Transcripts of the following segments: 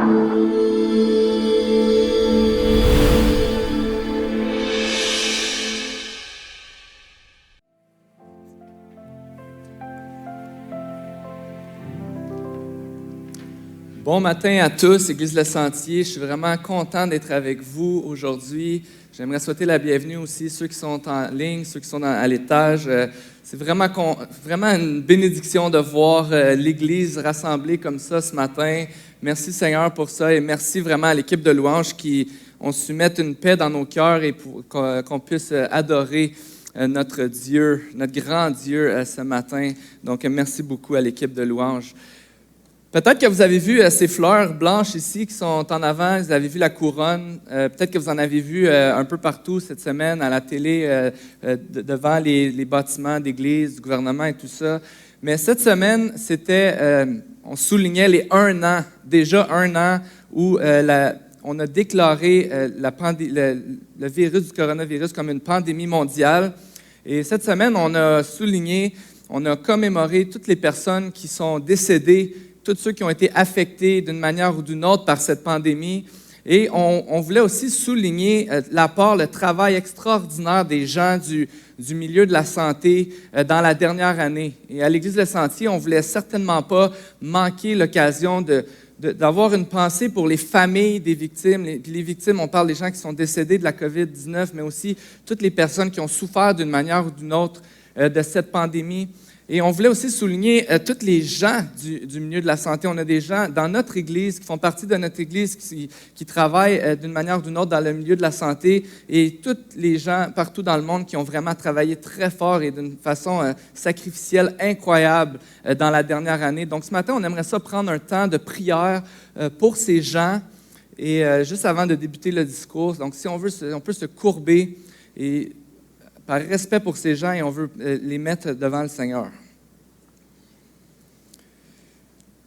Bon matin à tous, Église Le Sentier. Je suis vraiment content d'être avec vous aujourd'hui. J'aimerais souhaiter la bienvenue aussi ceux qui sont en ligne, ceux qui sont à l'étage. C'est vraiment une bénédiction de voir l'Église rassemblée comme ça ce matin. Merci Seigneur pour ça et merci vraiment à l'équipe de louanges qui ont su mettre une paix dans nos cœurs et pour qu'on puisse adorer notre Dieu, notre grand Dieu ce matin. Donc merci beaucoup à l'équipe de louanges. Peut-être que vous avez vu ces fleurs blanches ici qui sont en avant, vous avez vu la couronne, peut-être que vous en avez vu un peu partout cette semaine à la télé, devant les bâtiments d'église, du gouvernement et tout ça. Mais cette semaine, on soulignait les 1 an, déjà 1 an où on a déclaré le virus du coronavirus comme une pandémie mondiale. Et cette semaine, on a commémoré toutes les personnes qui sont décédées, tous ceux qui ont été affectés d'une manière ou d'une autre par cette pandémie. Et on voulait aussi souligner l'apport, le travail extraordinaire des gens du milieu de la santé dans la dernière année. Et à l'Église Le Sentier, on ne voulait certainement pas manquer l'occasion d'avoir une pensée pour les familles des victimes. Les victimes, on parle des gens qui sont décédés de la COVID-19, mais aussi toutes les personnes qui ont souffert d'une manière ou d'une autre de cette pandémie. Et on voulait aussi souligner tous les gens du milieu de la santé. On a des gens dans notre Église, qui font partie de notre Église, qui travaillent d'une manière ou d'une autre dans le milieu de la santé, et tous les gens partout dans le monde qui ont vraiment travaillé très fort et d'une façon sacrificielle incroyable dans la dernière année. Donc ce matin, on aimerait ça prendre un temps de prière pour ces gens. Et juste avant de débuter le discours, donc si on peut se courber et par respect pour ces gens, et on veut les mettre devant le Seigneur.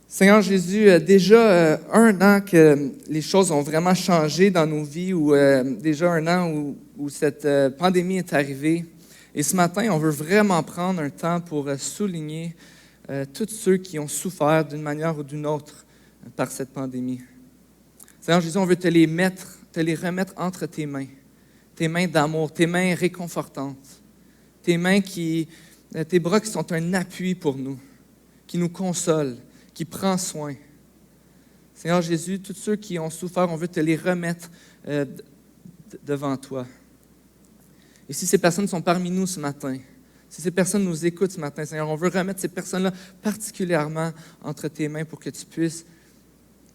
Seigneur Jésus, déjà 1 an que les choses ont vraiment changé dans nos vies, ou déjà 1 an où cette pandémie est arrivée. Et ce matin, on veut vraiment prendre un temps pour souligner tous ceux qui ont souffert d'une manière ou d'une autre par cette pandémie. Seigneur Jésus, on veut te les remettre entre tes mains d'amour, tes mains réconfortantes, tes bras qui sont un appui pour nous, qui nous consolent, qui prend soin. Seigneur Jésus, tous ceux qui ont souffert, on veut te les remettre devant toi. Et si ces personnes sont parmi nous ce matin, si ces personnes nous écoutent ce matin, Seigneur, on veut remettre ces personnes-là particulièrement entre tes mains pour que tu puisses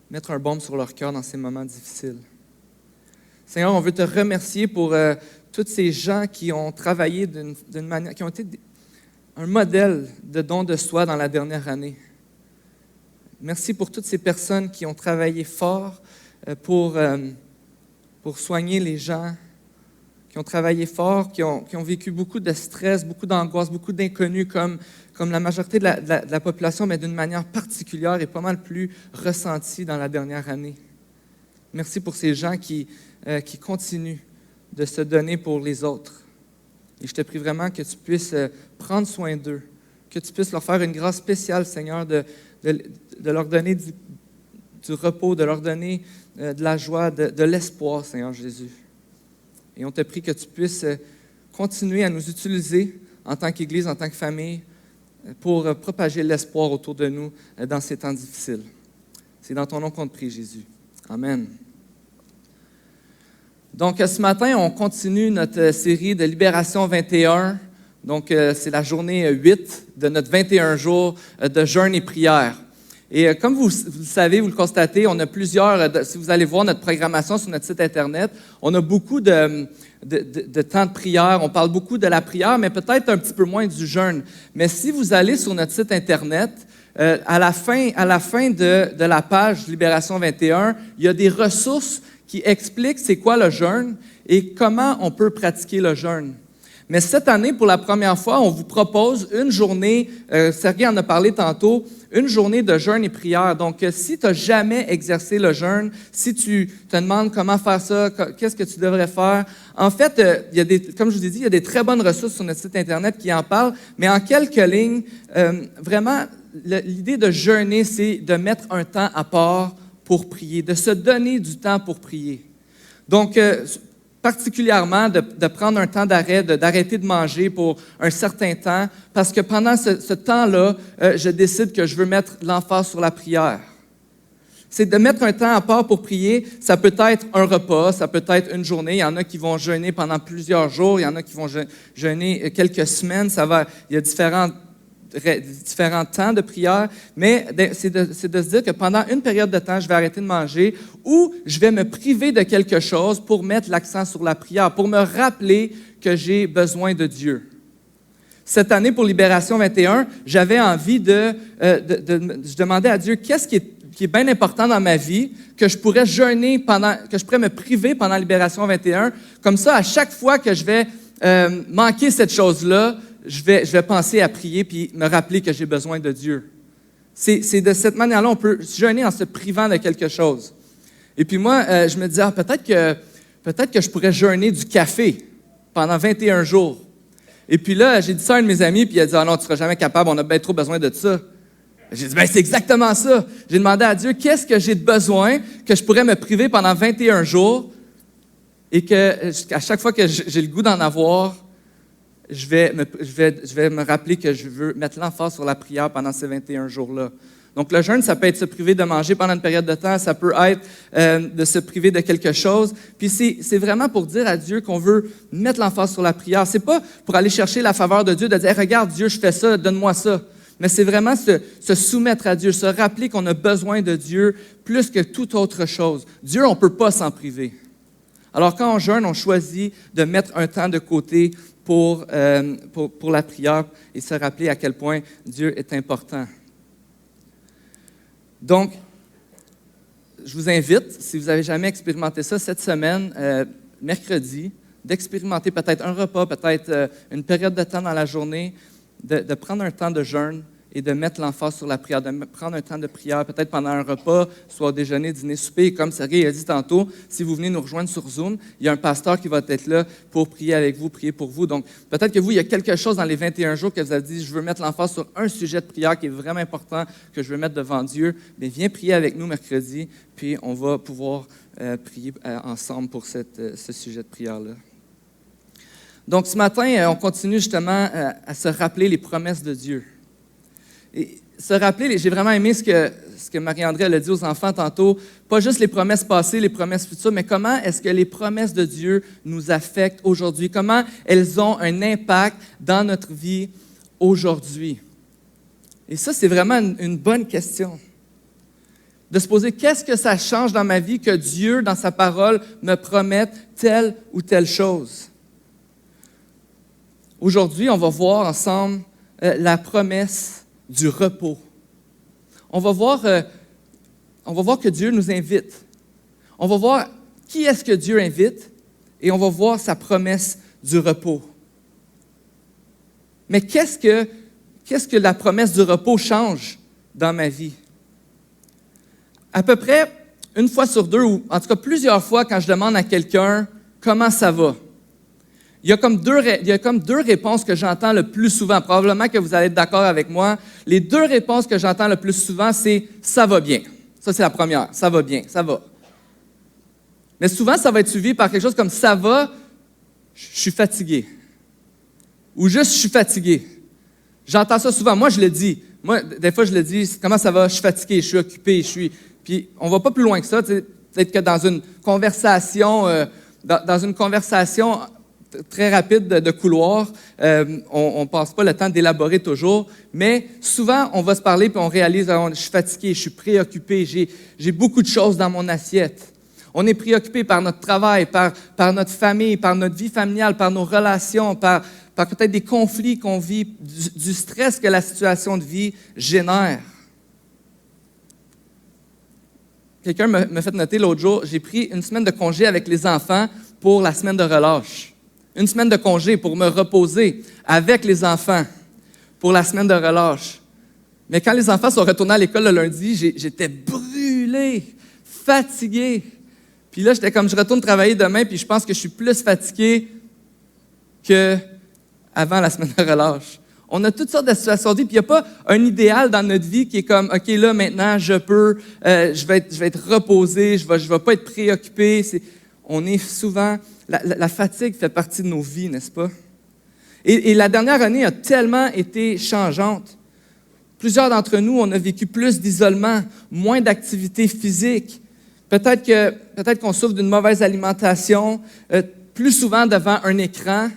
mettre un baume sur leur cœur dans ces moments difficiles. Seigneur, on veut te remercier pour tous ces gens qui ont travaillé d'une manière, qui ont été un modèle de don de soi dans la dernière année. Merci pour toutes ces personnes qui ont travaillé fort pour soigner les gens, qui ont travaillé fort, qui ont vécu beaucoup de stress, beaucoup d'angoisse, beaucoup d'inconnus comme la majorité de la population, mais d'une manière particulière et pas mal plus ressentie dans la dernière année. Merci pour ces gens qui continuent de se donner pour les autres. Et je te prie vraiment que tu puisses prendre soin d'eux, que tu puisses leur faire une grâce spéciale, Seigneur, de leur donner du repos, de leur donner de la joie, de l'espoir, Seigneur Jésus. Et on te prie que tu puisses continuer à nous utiliser en tant qu'Église, en tant que famille, pour propager l'espoir autour de nous dans ces temps difficiles. C'est dans ton nom qu'on te prie, Jésus. Amen. Donc, ce matin, on continue notre série de Libération 21. Donc, c'est la journée 8 de notre 21 jours de jeûne et prière. Et comme vous le savez, vous le constatez, on a si vous allez voir notre programmation sur notre site Internet, on a beaucoup de temps de prière. On parle beaucoup de la prière, mais peut-être un petit peu moins du jeûne. Mais si vous allez sur notre site Internet, à la fin de la page Libération 21, il y a des ressources qui explique c'est quoi le jeûne et comment on peut pratiquer le jeûne. Mais cette année, pour la première fois, on vous propose une journée, Sergueï en a parlé tantôt, une journée de jeûne et prière. Donc, si tu n'as jamais exercé le jeûne, si tu te demandes comment faire ça, qu'est-ce que tu devrais faire, en fait, comme je vous ai dit, il y a des très bonnes ressources sur notre site Internet qui en parlent, mais en quelques lignes, vraiment, l'idée de jeûner, c'est de mettre un temps à part pour prier, de se donner du temps pour prier. Donc, particulièrement de prendre un temps d'arrêt, d'arrêter de manger pour un certain temps, parce que pendant ce temps-là, je décide que je veux mettre l'emphase sur la prière. C'est de mettre un temps à part pour prier. Ça peut être un repas, ça peut être une journée. Il y en a qui vont jeûner pendant plusieurs jours, il y en a qui vont jeûner quelques semaines. Il y a différents temps de prière, mais c'est de se dire que pendant une période de temps, je vais arrêter de manger ou je vais me priver de quelque chose pour mettre l'accent sur la prière, pour me rappeler que j'ai besoin de Dieu. Cette année, pour Libération 21, j'avais envie je demandais à Dieu, qu'est-ce qui est bien important dans ma vie, que je pourrais jeûner que je pourrais me priver pendant Libération 21. Comme ça, à chaque fois que je vais manquer cette chose-là, je vais penser à prier puis me rappeler que j'ai besoin de Dieu. C'est de cette manière-là, on peut jeûner en se privant de quelque chose. Et puis moi, je me disais, peut-être que je pourrais jeûner du café pendant 21 jours. Et puis là, j'ai dit ça à un de mes amis, puis il a dit, ah non, tu ne seras jamais capable, on a bien trop besoin de ça. J'ai dit, c'est exactement ça. J'ai demandé à Dieu, qu'est-ce que j'ai de besoin que je pourrais me priver pendant 21 jours et qu'à chaque fois que j'ai le goût d'en avoir, je vais me rappeler que je veux mettre l'emphase sur la prière pendant ces 21 jours-là. Donc, le jeûne, ça peut être se priver de manger pendant une période de temps, ça peut être de se priver de quelque chose. Puis c'est vraiment pour dire à Dieu qu'on veut mettre l'emphase sur la prière. C'est pas pour aller chercher la faveur de Dieu, de dire hey, « Regarde, Dieu, je fais ça, donne-moi ça ». Mais c'est vraiment se soumettre à Dieu, se rappeler qu'on a besoin de Dieu plus que toute autre chose. Dieu, on ne peut pas s'en priver. Alors, quand on jeûne, on choisit de mettre un temps de côté pour la prière et se rappeler à quel point Dieu est important. Donc, je vous invite, si vous n'avez jamais expérimenté ça, cette semaine, mercredi, d'expérimenter peut-être un repas, peut-être une période de temps dans la journée, de prendre un temps de jeûne et de mettre l'emphase sur la prière, de prendre un temps de prière, peut-être pendant un repas, soit au déjeuner, dîner, souper. Et comme Sergueï a dit tantôt, si vous venez nous rejoindre sur Zoom, il y a un pasteur qui va être là pour prier avec vous, prier pour vous. Donc, peut-être que vous, il y a quelque chose dans les 21 jours que vous avez dit, je veux mettre l'emphase sur un sujet de prière qui est vraiment important, que je veux mettre devant Dieu. Bien, viens prier avec nous mercredi, puis on va pouvoir prier ensemble pour ce sujet de prière-là. Donc, ce matin, on continue justement à se rappeler les promesses de Dieu. Et se rappeler, j'ai vraiment aimé ce que Marie-André a dit aux enfants tantôt, pas juste les promesses passées, les promesses futures, mais comment est-ce que les promesses de Dieu nous affectent aujourd'hui? Comment elles ont un impact dans notre vie aujourd'hui? Et ça, c'est vraiment une bonne question. De se poser, qu'est-ce que ça change dans ma vie que Dieu, dans sa parole, me promette telle ou telle chose? Aujourd'hui, on va voir ensemble la promesse du repos. On va voir que Dieu nous invite. On va voir qui est-ce que Dieu invite et on va voir sa promesse du repos. Mais qu'est-ce que la promesse du repos change dans ma vie? À peu près une fois sur deux, ou en tout cas plusieurs fois, quand je demande à quelqu'un comment ça va, il y a comme deux réponses que j'entends le plus souvent. Probablement que vous allez être d'accord avec moi. Les deux réponses que j'entends le plus souvent, c'est « ça va bien ». Ça, c'est la première. « Ça va bien, ça va ». Mais souvent, ça va être suivi par quelque chose comme « ça va, je suis fatigué ». Ou juste « je suis fatigué ». J'entends ça souvent. Moi, je le dis. Moi, des fois, je le dis « comment ça va? Je suis fatigué, je suis occupé, je suis… » Puis, on ne va pas plus loin que ça. Peut-être que dans une conversation très rapide de couloir, on ne passe pas le temps d'élaborer toujours, mais souvent, on va se parler puis on réalise je suis fatigué, je suis préoccupé, j'ai beaucoup de choses dans mon assiette. On est préoccupé par notre travail, par notre famille, par notre vie familiale, par nos relations, par peut-être des conflits qu'on vit, du stress que la situation de vie génère. Quelqu'un m'a fait noter l'autre jour, j'ai pris une semaine de congé avec les enfants pour la semaine de relâche. Une semaine de congé pour me reposer avec les enfants pour la semaine de relâche. Mais quand les enfants sont retournés à l'école le lundi, j'étais brûlé, fatigué. Puis là, j'étais comme, je retourne travailler demain, puis je pense que je suis plus fatigué qu'avant la semaine de relâche. On a toutes sortes de situations de vie, puis il n'y a pas un idéal dans notre vie qui est comme, OK, là, maintenant, je vais être reposé, je vais pas être préoccupé. On est souvent, la fatigue fait partie de nos vies, n'est-ce pas? Et la dernière année a tellement été changeante. Plusieurs d'entre nous, on a vécu plus d'isolement, moins d'activité physique. Peut-être qu'on souffre d'une mauvaise alimentation, plus souvent devant un écran,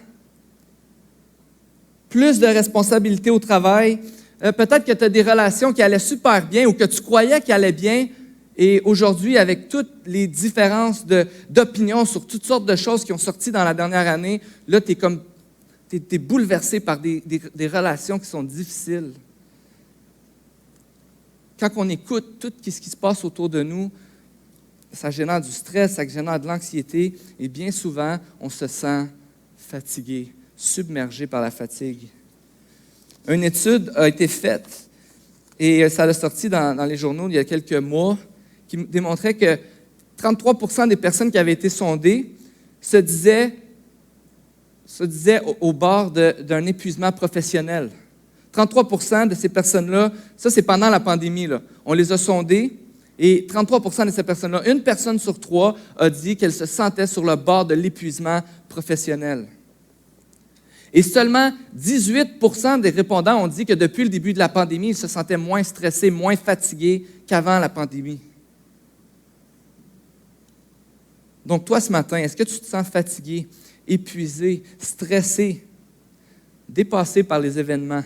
plus de responsabilités au travail. Peut-être que tu as des relations qui allaient super bien ou que tu croyais qu'elles allaient bien. Et aujourd'hui, avec toutes les différences d'opinion sur toutes sortes de choses qui ont sorti dans la dernière année, là, tu es bouleversé par des relations qui sont difficiles. Quand on écoute tout ce qui se passe autour de nous, ça génère du stress, ça génère de l'anxiété, et bien souvent, on se sent fatigué, submergé par la fatigue. Une étude a été faite, et ça a sorti dans les journaux il y a quelques mois, qui démontrait que 33% des personnes qui avaient été sondées se disaient au bord d'un épuisement professionnel. 33% de ces personnes-là, ça c'est pendant la pandémie, là. On les a sondées et 33% de ces personnes-là, une personne sur trois a dit qu'elle se sentait sur le bord de l'épuisement professionnel. Et seulement 18% des répondants ont dit que depuis le début de la pandémie, ils se sentaient moins stressés, moins fatigués qu'avant la pandémie. Donc toi, ce matin, est-ce que tu te sens fatigué, épuisé, stressé, dépassé par les événements?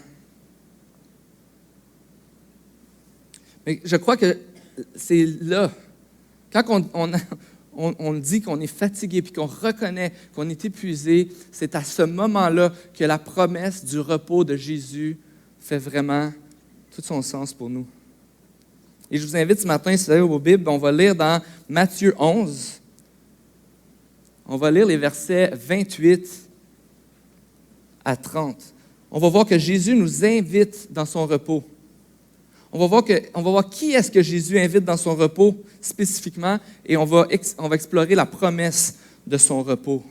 Mais je crois que c'est là, quand on dit qu'on est fatigué puis qu'on reconnaît qu'on est épuisé, c'est à ce moment-là que la promesse du repos de Jésus fait vraiment tout son sens pour nous. Et je vous invite ce matin, si vous avez vos Bibles, on va lire dans Matthieu 11. On va lire les versets 28 à 30. On va voir que Jésus nous invite dans son repos. On va voir qui est-ce que Jésus invite dans son repos spécifiquement et on va explorer la promesse de son repos.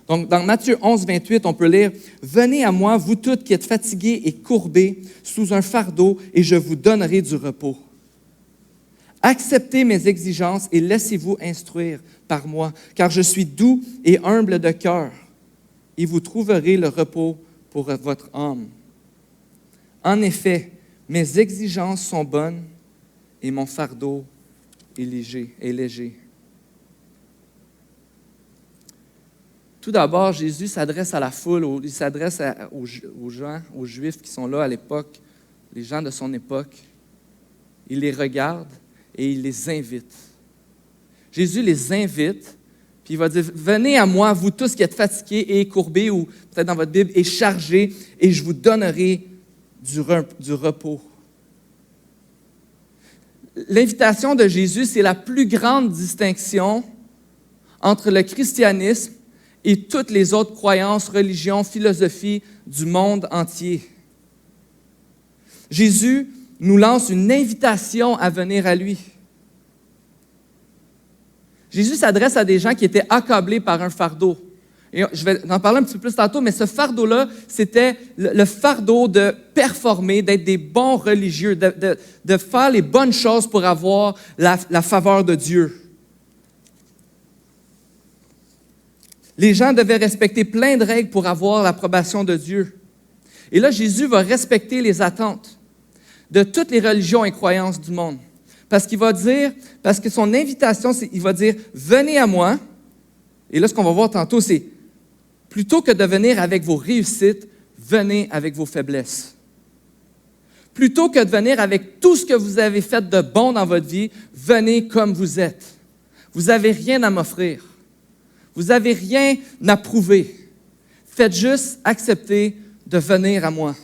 Donc, dans Matthieu 11, 28, on peut lire « Venez à moi, vous toutes qui êtes fatigués et courbés sous un fardeau, et je vous donnerai du repos. Acceptez mes exigences et laissez-vous instruire par moi, car je suis doux et humble de cœur, et vous trouverez le repos pour votre âme. En effet, mes exigences sont bonnes et mon fardeau est léger. Tout d'abord, Jésus s'adresse à la foule, il s'adresse aux gens, aux Juifs qui sont là à l'époque, les gens de son époque. Il les regarde et il les invite. Jésus les invite, puis il va dire « Venez à moi, vous tous qui êtes fatigués et courbés, ou peut-être dans votre Bible, et chargés, et je vous donnerai du repos. » L'invitation de Jésus, c'est la plus grande distinction entre le christianisme et toutes les autres croyances, religions, philosophies du monde entier. Jésus nous lance une invitation à venir à lui. Jésus s'adresse à des gens qui étaient accablés par un fardeau. Et je vais en parler un petit peu plus tantôt, mais ce fardeau-là, c'était le fardeau de performer, d'être des bons religieux, de faire les bonnes choses pour avoir la faveur de Dieu. Les gens devaient respecter plein de règles pour avoir l'approbation de Dieu. Et là, Jésus va respecter les attentes de toutes les religions et croyances du monde. Parce que son invitation, il va dire « Venez à moi ». Et là, ce qu'on va voir tantôt, c'est plutôt que de venir avec vos réussites, venez avec vos faiblesses. Plutôt que de venir avec tout ce que vous avez fait de bon dans votre vie, venez comme vous êtes. Vous n'avez rien à m'offrir. Vous n'avez rien à prouver. Faites juste accepter de venir à moi.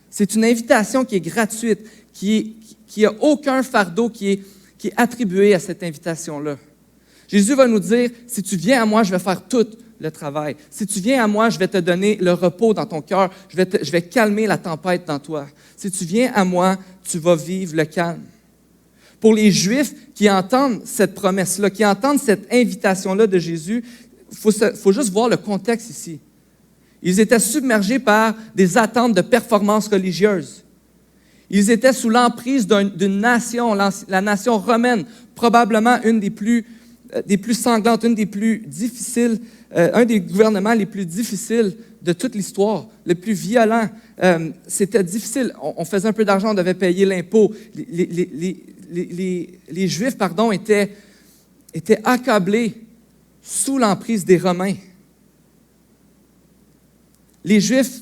C'est une invitation qui est gratuite, qui n'a aucun fardeau qui est attribué à cette invitation-là. Jésus va nous dire, si tu viens à moi, je vais faire tout le travail. Si tu viens à moi, je vais te donner le repos dans ton cœur. Je vais calmer la tempête dans toi. Si tu viens à moi, tu vas vivre le calme. Pour les Juifs qui entendent cette promesse-là, qui entendent cette invitation-là de Jésus, il faut juste voir le contexte ici. Ils étaient submergés par des attentes de performance religieuse. Ils étaient sous l'emprise d'une nation, la nation romaine, probablement une des plus sanglantes, une des plus difficiles, un des gouvernements les plus difficiles de toute l'histoire, le plus violent. C'était difficile. On faisait un peu d'argent, on devait payer l'impôt. Les Juifs, étaient accablés sous l'emprise des Romains. Les Juifs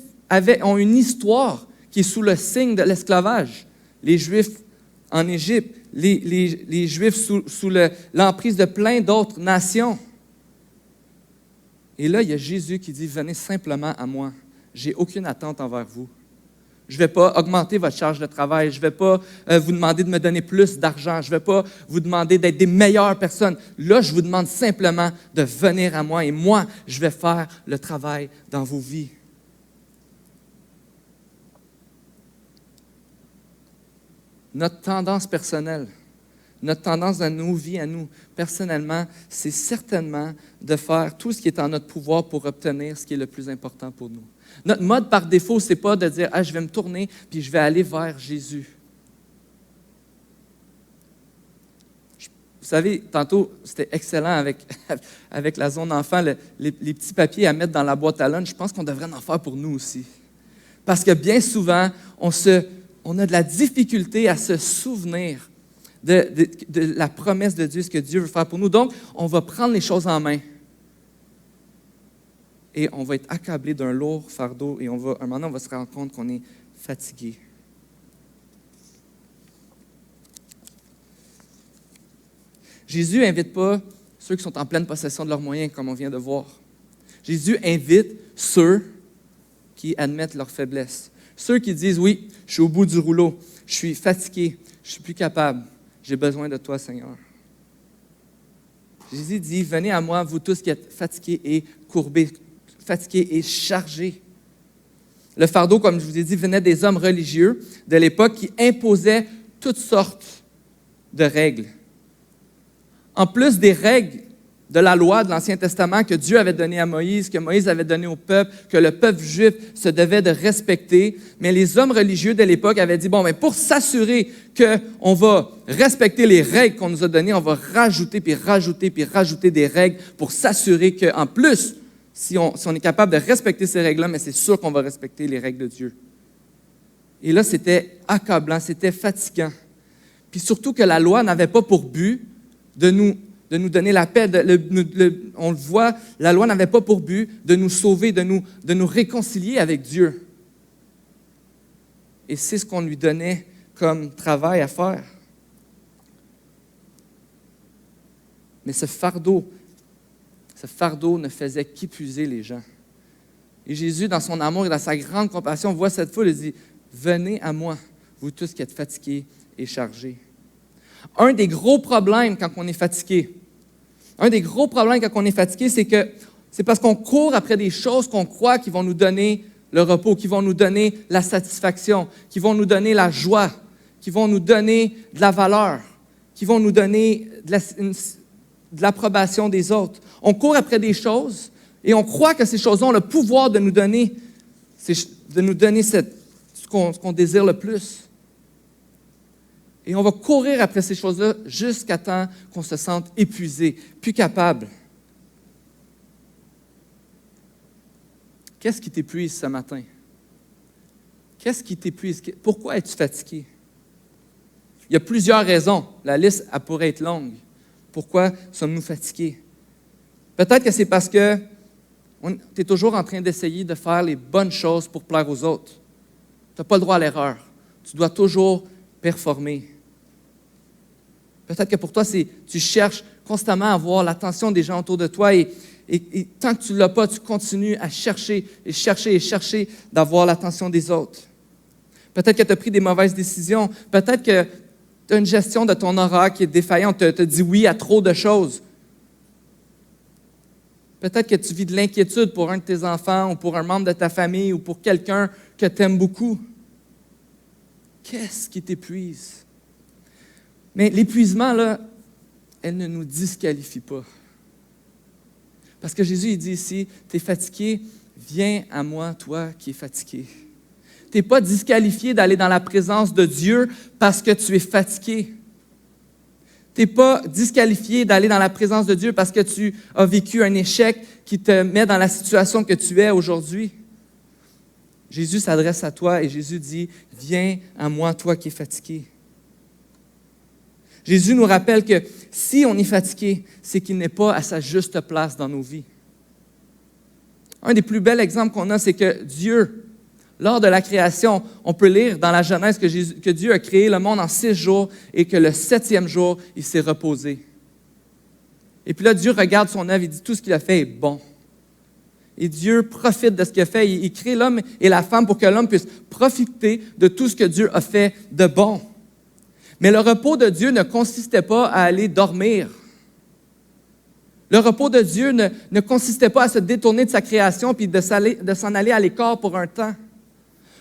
ont une histoire qui est sous le signe de l'esclavage. Les Juifs en Égypte, les Juifs sous l'emprise de plein d'autres nations. Et là, il y a Jésus qui dit, « Venez simplement à moi. Je n'ai aucune attente envers vous. Je ne vais pas augmenter votre charge de travail. Je ne vais pas vous demander de me donner plus d'argent. Je ne vais pas vous demander d'être des meilleures personnes. Là, je vous demande simplement de venir à moi et moi, je vais faire le travail dans vos vies. » Notre tendance personnelle, notre tendance dans nos vies à nous, personnellement, c'est certainement de faire tout ce qui est en notre pouvoir pour obtenir ce qui est le plus important pour nous. Notre mode par défaut, ce n'est pas de dire « Ah, je vais me tourner puis je vais aller vers Jésus. » Vous savez, tantôt, c'était excellent avec la zone enfant, les petits papiers à mettre dans la boîte à lunch. Je pense qu'on devrait en faire pour nous aussi. Parce que bien souvent, on a de la difficulté à se souvenir de la promesse de Dieu, ce que Dieu veut faire pour nous. Donc, on va prendre les choses en main et on va être accablé d'un lourd fardeau et à un moment donné, on va se rendre compte qu'on est fatigué. Jésus n'invite pas ceux qui sont en pleine possession de leurs moyens, comme on vient de voir. Jésus invite ceux qui admettent leur faiblesse. Ceux qui disent, oui, je suis au bout du rouleau, je suis fatigué, je ne suis plus capable, j'ai besoin de toi, Seigneur. Jésus dit, venez à moi, vous tous qui êtes fatigués et courbés, fatigués et chargés. Le fardeau, comme je vous ai dit, venait des hommes religieux de l'époque qui imposaient toutes sortes de règles. En plus des règles de la loi de l'Ancien Testament que Dieu avait donné à Moïse, que Moïse avait donné au peuple, que le peuple juif se devait de respecter. Mais les hommes religieux de l'époque avaient dit, bon, mais pour s'assurer qu'on va respecter les règles qu'on nous a données, on va rajouter, puis rajouter, puis rajouter des règles pour s'assurer qu'en plus, si on est capable de respecter ces règles-là, mais c'est sûr qu'on va respecter les règles de Dieu. Et là, c'était accablant, c'était fatigant. Puis surtout que la loi n'avait pas pour but de nous donner la paix. On le voit, la loi n'avait pas pour but de nous sauver, de nous réconcilier avec Dieu. Et c'est ce qu'on lui donnait comme travail à faire. Mais ce fardeau ne faisait qu'épuiser les gens. Et Jésus, dans son amour et dans sa grande compassion, voit cette foule et dit, « Venez à moi, vous tous qui êtes fatigués et chargés. » Un des gros problèmes quand on est fatigué, c'est parce qu'on court après des choses qu'on croit qui vont nous donner le repos, qui vont nous donner la satisfaction, qui vont nous donner la joie, qui vont nous donner de la valeur, qui vont nous donner de l'approbation des autres. On court après des choses et on croit que ces choses-là ont le pouvoir de nous donner ce qu'on désire le plus. Et on va courir après ces choses-là jusqu'à temps qu'on se sente épuisé, plus capable. Qu'est-ce qui t'épuise ce matin? Qu'est-ce qui t'épuise? Pourquoi es-tu fatigué? Il y a plusieurs raisons. La liste elle pourrait être longue. Pourquoi sommes-nous fatigués? Peut-être que c'est parce que tu es toujours en train d'essayer de faire les bonnes choses pour plaire aux autres. Tu n'as pas le droit à l'erreur. Tu dois toujours performer. Peut-être que pour toi, tu cherches constamment à avoir l'attention des gens autour de toi et tant que tu ne l'as pas, tu continues à chercher d'avoir l'attention des autres. Peut-être que tu as pris des mauvaises décisions. Peut-être que tu as une gestion de ton aura qui est défaillante. Tu as dit oui à trop de choses. Peut-être que tu vis de l'inquiétude pour un de tes enfants ou pour un membre de ta famille ou pour quelqu'un que tu aimes beaucoup. Qu'est-ce qui t'épuise? Mais l'épuisement, là, elle ne nous disqualifie pas. Parce que Jésus, il dit ici, tu es fatigué, viens à moi, toi qui es fatigué. Tu n'es pas disqualifié d'aller dans la présence de Dieu parce que tu es fatigué. Tu n'es pas disqualifié d'aller dans la présence de Dieu parce que tu as vécu un échec qui te met dans la situation que tu es aujourd'hui. Jésus s'adresse à toi et Jésus dit, « Viens à moi, toi qui es fatigué. » Jésus nous rappelle que si on est fatigué, c'est qu'il n'est pas à sa juste place dans nos vies. Un des plus bels exemples qu'on a, c'est que Dieu, lors de la création, on peut lire dans la Genèse que Dieu a créé le monde en 6 jours et que le 7e jour, il s'est reposé. Et puis là, Dieu regarde son œuvre et dit tout ce qu'il a fait est bon. Et Dieu profite de ce qu'il a fait. Il crée l'homme et la femme pour que l'homme puisse profiter de tout ce que Dieu a fait de bon. Mais le repos de Dieu ne consistait pas à aller dormir. Le repos de Dieu ne consistait pas à se détourner de sa création puis de s'en aller à l'écart pour un temps.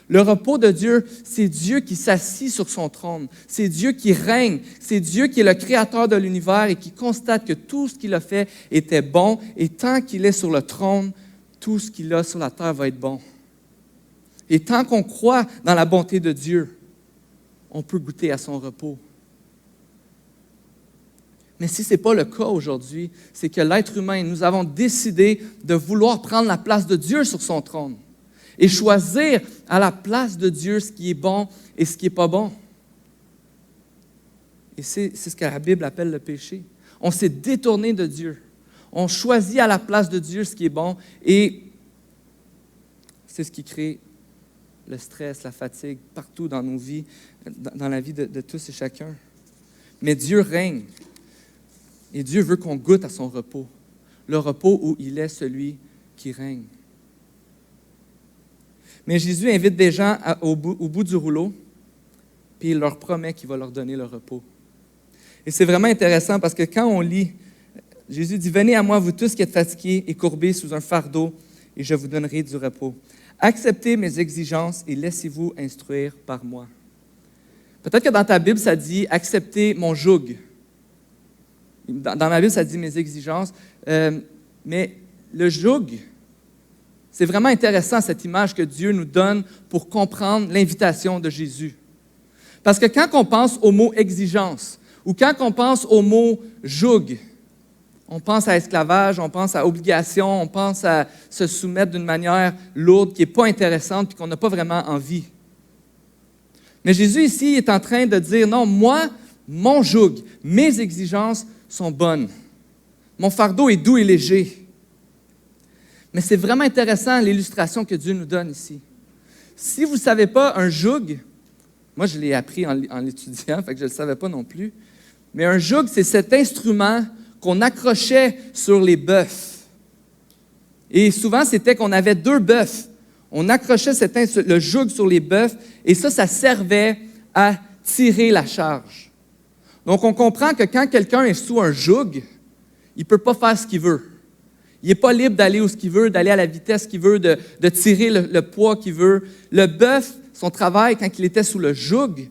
Le repos de Dieu, c'est Dieu qui s'assit sur son trône. C'est Dieu qui règne. C'est Dieu qui est le créateur de l'univers et qui constate que tout ce qu'il a fait était bon. Et tant qu'il est sur le trône, tout ce qu'il a sur la terre va être bon. Et tant qu'on croit dans la bonté de Dieu, on peut goûter à son repos. Mais si ce n'est pas le cas aujourd'hui, c'est que l'être humain, nous avons décidé de vouloir prendre la place de Dieu sur son trône et choisir à la place de Dieu ce qui est bon et ce qui n'est pas bon. Et c'est ce que la Bible appelle le péché. On s'est détourné de Dieu. On choisit à la place de Dieu ce qui est bon et c'est ce qui crée le stress, la fatigue, partout dans nos vies, dans la vie de tous et chacun. Mais Dieu règne. Et Dieu veut qu'on goûte à son repos. Le repos où il est celui qui règne. Mais Jésus invite des gens au bout du rouleau, puis il leur promet qu'il va leur donner le repos. Et c'est vraiment intéressant parce que quand on lit, Jésus dit « Venez à moi, vous tous qui êtes fatigués et courbés sous un fardeau, et je vous donnerai du repos. Acceptez mes exigences et laissez-vous instruire par moi. » Peut-être que dans ta Bible, ça dit « Acceptez mon joug ». Dans ma Bible, ça dit « mes exigences ». Mais le joug, c'est vraiment intéressant, cette image que Dieu nous donne pour comprendre l'invitation de Jésus. Parce que quand on pense au mot « exigence » ou quand on pense au mot « joug », on pense à esclavage, on pense à obligation, on pense à se soumettre d'une manière lourde qui n'est pas intéressante et qu'on n'a pas vraiment envie. Mais Jésus ici est en train de dire, non, moi, mon joug, mes exigences sont bonnes. Mon fardeau est doux et léger. Mais c'est vraiment intéressant l'illustration que Dieu nous donne ici. Si vous ne savez pas, un joug, moi je l'ai appris en l'étudiant, fait que je ne le savais pas non plus, mais un joug, c'est cet instrument qu'on accrochait sur les bœufs. Et souvent, c'était qu'on avait 2 bœufs. On accrochait le joug sur les bœufs et ça servait à tirer la charge. Donc, on comprend que quand quelqu'un est sous un joug, il ne peut pas faire ce qu'il veut. Il n'est pas libre d'aller où ce qu'il veut, d'aller à la vitesse qu'il veut, de tirer le poids qu'il veut. Le bœuf, son travail, quand il était sous le joug,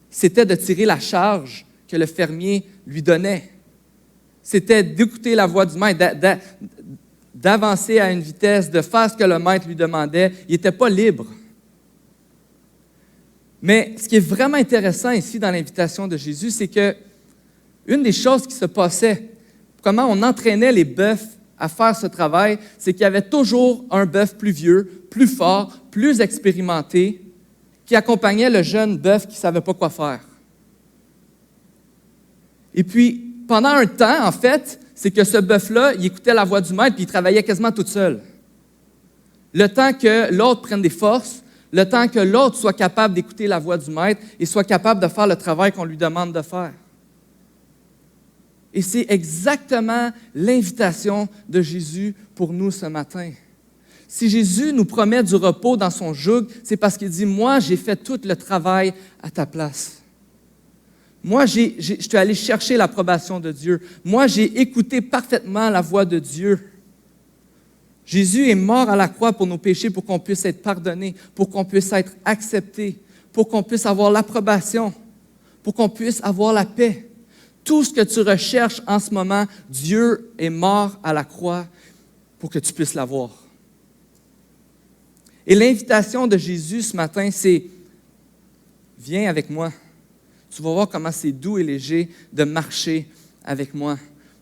c'était de tirer la charge que le fermier lui donnait. C'était d'écouter la voix du maître, d'avancer à une vitesse, de faire ce que le maître lui demandait. Il n'était pas libre. Mais ce qui est vraiment intéressant ici dans l'invitation de Jésus, c'est que une des choses qui se passait, comment on entraînait les bœufs à faire ce travail, c'est qu'il y avait toujours un bœuf plus vieux, plus fort, plus expérimenté, qui accompagnait le jeune bœuf qui ne savait pas quoi faire. Et puis, pendant un temps, en fait, c'est que ce bœuf-là, il écoutait la voix du maître puis il travaillait quasiment tout seul. Le temps que l'autre prenne des forces, le temps que l'autre soit capable d'écouter la voix du maître et soit capable de faire le travail qu'on lui demande de faire. Et c'est exactement l'invitation de Jésus pour nous ce matin. Si Jésus nous promet du repos dans son joug, c'est parce qu'il dit « Moi, j'ai fait tout le travail à ta place. Moi, je suis allé chercher l'approbation de Dieu. Moi, j'ai écouté parfaitement la voix de Dieu. » Jésus est mort à la croix pour nos péchés, pour qu'on puisse être pardonné, pour qu'on puisse être accepté, pour qu'on puisse avoir l'approbation, pour qu'on puisse avoir la paix. Tout ce que tu recherches en ce moment, Dieu est mort à la croix pour que tu puisses l'avoir. Et l'invitation de Jésus ce matin, c'est « Viens avec moi. Tu vas voir comment c'est doux et léger de marcher avec moi.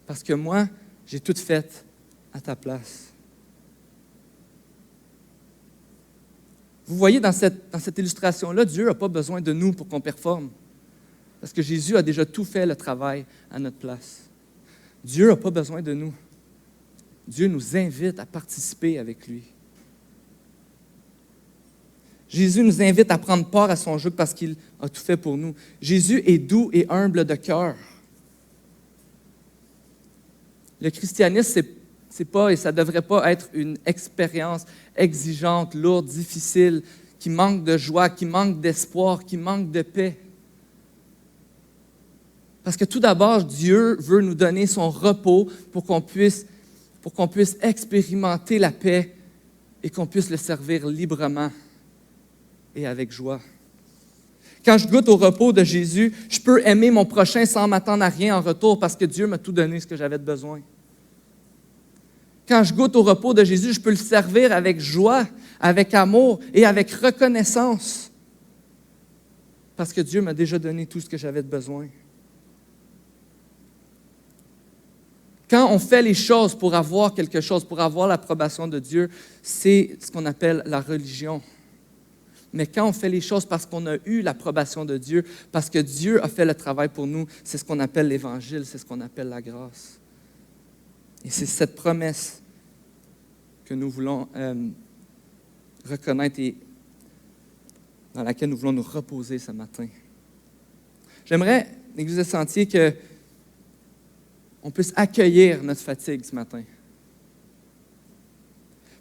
Parce que moi, j'ai tout fait à ta place. » Vous voyez dans cette illustration-là, Dieu n'a pas besoin de nous pour qu'on performe. Parce que Jésus a déjà tout fait le travail à notre place. Dieu n'a pas besoin de nous. Dieu nous invite à participer avec lui. Jésus nous invite à prendre part à son jeu parce qu'il a tout fait pour nous. Jésus est doux et humble de cœur. Le christianisme, c'est pas et ça ne devrait pas être une expérience exigeante, lourde, difficile, qui manque de joie, qui manque d'espoir, qui manque de paix. Parce que tout d'abord, Dieu veut nous donner son repos pour qu'on puisse expérimenter la paix et qu'on puisse le servir librement et avec joie. Quand je goûte au repos de Jésus, je peux aimer mon prochain sans m'attendre à rien en retour parce que Dieu m'a tout donné ce que j'avais de besoin. Quand je goûte au repos de Jésus, je peux le servir avec joie, avec amour et avec reconnaissance parce que Dieu m'a déjà donné tout ce que j'avais de besoin. Quand on fait les choses pour avoir quelque chose, pour avoir l'approbation de Dieu, c'est ce qu'on appelle la religion. Mais quand on fait les choses parce qu'on a eu l'approbation de Dieu, parce que Dieu a fait le travail pour nous, c'est ce qu'on appelle l'Évangile, c'est ce qu'on appelle la grâce. Et c'est cette promesse que nous voulons reconnaître et dans laquelle nous voulons nous reposer ce matin. J'aimerais, l'Église des Sentiers, qu'on puisse accueillir notre fatigue ce matin.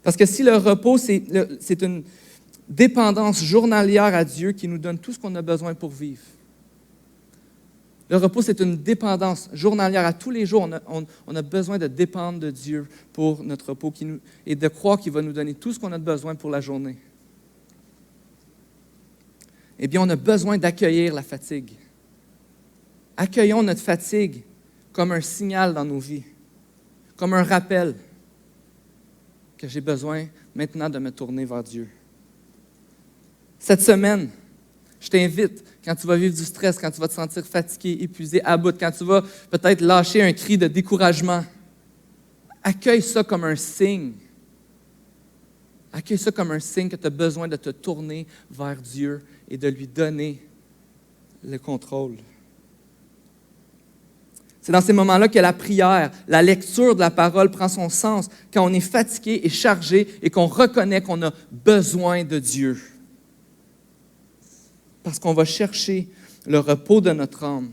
Parce que si le repos, c'est une dépendance journalière à Dieu qui nous donne tout ce qu'on a besoin pour vivre. Le repos, c'est une dépendance journalière. À tous les jours, on a besoin de dépendre de Dieu pour notre repos et de croire qu'il va nous donner tout ce qu'on a besoin pour la journée. Eh bien, on a besoin d'accueillir la fatigue. Accueillons notre fatigue comme un signal dans nos vies, comme un rappel que j'ai besoin maintenant de me tourner vers Dieu. Cette semaine, je t'invite, quand tu vas vivre du stress, quand tu vas te sentir fatigué, épuisé, à bout, quand tu vas peut-être lâcher un cri de découragement, accueille ça comme un signe. Accueille ça comme un signe que tu as besoin de te tourner vers Dieu et de lui donner le contrôle. C'est dans ces moments-là que la prière, la lecture de la parole prend son sens, quand on est fatigué et chargé et qu'on reconnaît qu'on a besoin de Dieu. Parce qu'on va chercher le repos de notre âme.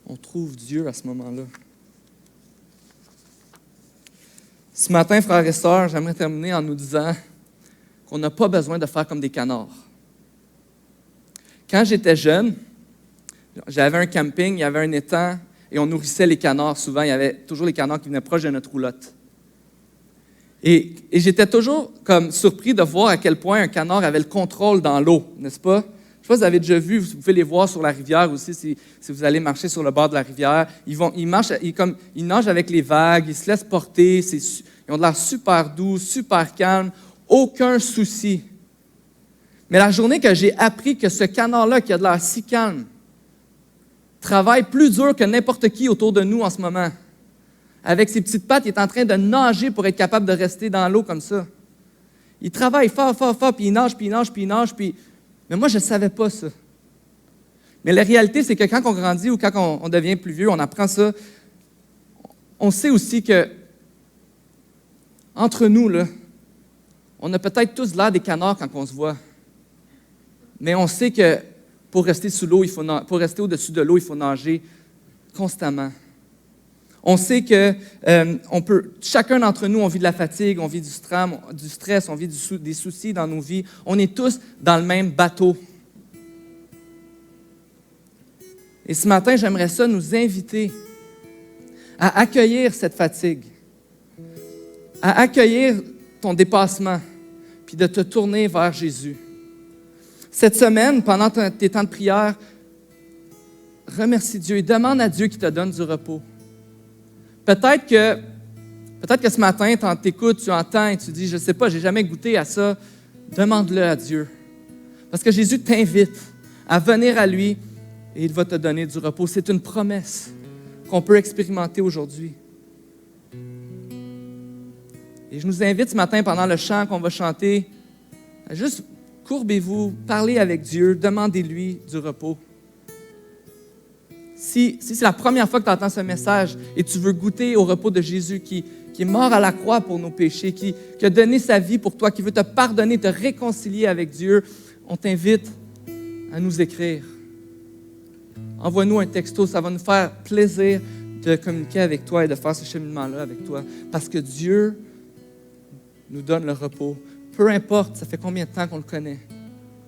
On trouve Dieu à ce moment-là. Ce matin, frères et sœurs, j'aimerais terminer en nous disant qu'on n'a pas besoin de faire comme des canards. Quand j'étais jeune, j'avais un camping, il y avait un étang, et on nourrissait les canards souvent. Il y avait toujours les canards qui venaient proches de notre roulotte. Et j'étais toujours comme surpris de voir à quel point un canard avait le contrôle dans l'eau, n'est-ce pas? Je ne sais pas si vous avez déjà vu, vous pouvez les voir sur la rivière aussi, si vous allez marcher sur le bord de la rivière. Ils nagent avec les vagues, ils se laissent porter, ils ont de l'air super doux, super calme, aucun souci. Mais la journée que j'ai appris que ce canard-là, qui a de l'air si calme, travaille plus dur que n'importe qui autour de nous en ce moment. Avec ses petites pattes, il est en train de nager pour être capable de rester dans l'eau comme ça. Il travaille fort, puis il nage. Mais moi, je ne savais pas ça. Mais la réalité, c'est que quand on grandit ou quand on devient plus vieux, on apprend ça, on sait aussi que entre nous, là, on a peut-être tous l'air des canards quand on se voit. Mais on sait que pour rester sous l'eau, pour rester au-dessus de l'eau, il faut nager constamment. On sait que chacun d'entre nous, on vit de la fatigue, on vit du stress, on vit des soucis dans nos vies. On est tous dans le même bateau. Et ce matin, j'aimerais ça nous inviter à accueillir cette fatigue, à accueillir ton dépassement, puis de te tourner vers Jésus. Cette semaine, pendant tes temps de prière, remercie Dieu et demande à Dieu qu'il te donne du repos. Peut-être que ce matin, tu t'écoutes, tu entends et tu dis, je ne sais pas, je n'ai jamais goûté à ça, Demande-le à Dieu. Parce que Jésus t'invite à venir à lui et il va te donner du repos. C'est une promesse qu'on peut expérimenter aujourd'hui. Et je nous invite ce matin, pendant le chant qu'on va chanter, à juste courbez-vous, parlez avec Dieu, demandez-lui du repos. Si c'est la première fois que tu entends ce message et tu veux goûter au repos de Jésus qui est mort à la croix pour nos péchés, qui a donné sa vie pour toi, qui veut te pardonner, te réconcilier avec Dieu, on t'invite à nous écrire. Envoie-nous un texto, ça va nous faire plaisir de communiquer avec toi et de faire ce cheminement-là avec toi. Parce que Dieu nous donne le repos. Peu importe, ça fait combien de temps qu'on le connaît.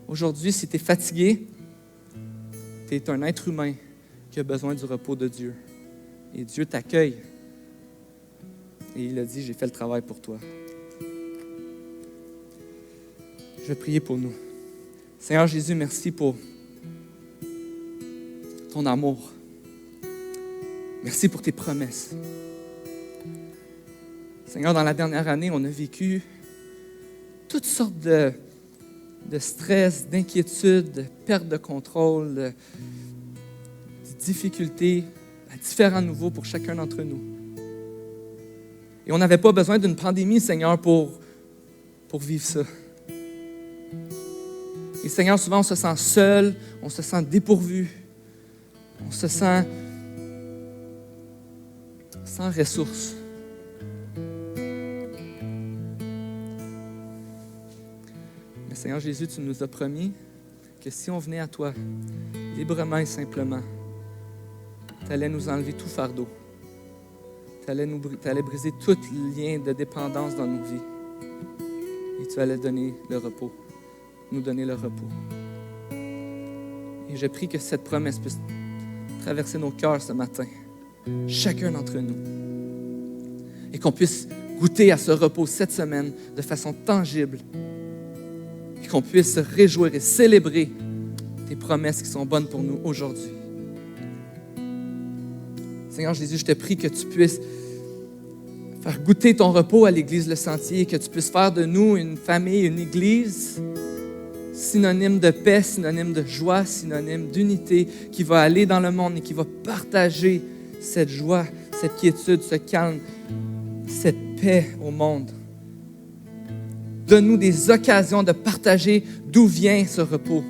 Aujourd'hui, si tu es fatigué, tu es un être humain qui a besoin du repos de Dieu. Et Dieu t'accueille. Et il a dit, j'ai fait le travail pour toi. Je vais prier pour nous. Seigneur Jésus, merci pour ton amour. Merci pour tes promesses. Seigneur, dans la dernière année, on a vécu toutes sortes de stress, d'inquiétudes, de perte de contrôle, de difficultés à différents niveaux pour chacun d'entre nous. Et on n'avait pas besoin d'une pandémie, Seigneur, pour vivre ça. Et Seigneur, souvent on se sent seul, on se sent dépourvu, on se sent sans ressources. Mais Seigneur Jésus, tu nous as promis que si on venait à toi, librement et simplement, tu allais nous enlever tout fardeau. Tu allais briser tout lien de dépendance dans nos vies. Et tu allais donner le repos, nous donner le repos. Et je prie que cette promesse puisse traverser nos cœurs ce matin, chacun d'entre nous. Et qu'on puisse goûter à ce repos cette semaine de façon tangible. Et qu'on puisse se réjouir et célébrer tes promesses qui sont bonnes pour nous aujourd'hui. Seigneur Jésus, je te prie que tu puisses faire goûter ton repos à l'Église Le Sentier, que tu puisses faire de nous une famille, une Église synonyme de paix, synonyme de joie, synonyme d'unité, qui va aller dans le monde et qui va partager cette joie, cette quiétude, ce calme, cette paix au monde. Donne-nous des occasions de partager d'où vient ce repos,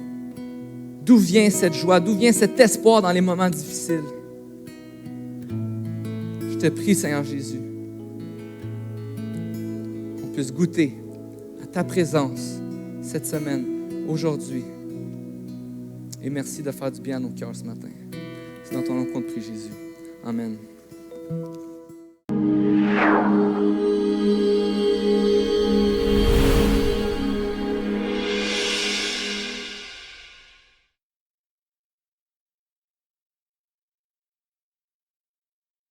d'où vient cette joie, d'où vient cet espoir dans les moments difficiles. Je te prie, Seigneur Jésus, qu'on puisse goûter à ta présence cette semaine, aujourd'hui. Et merci de faire du bien à nos cœurs ce matin. C'est dans ton nom qu'on te prie, Jésus. Amen.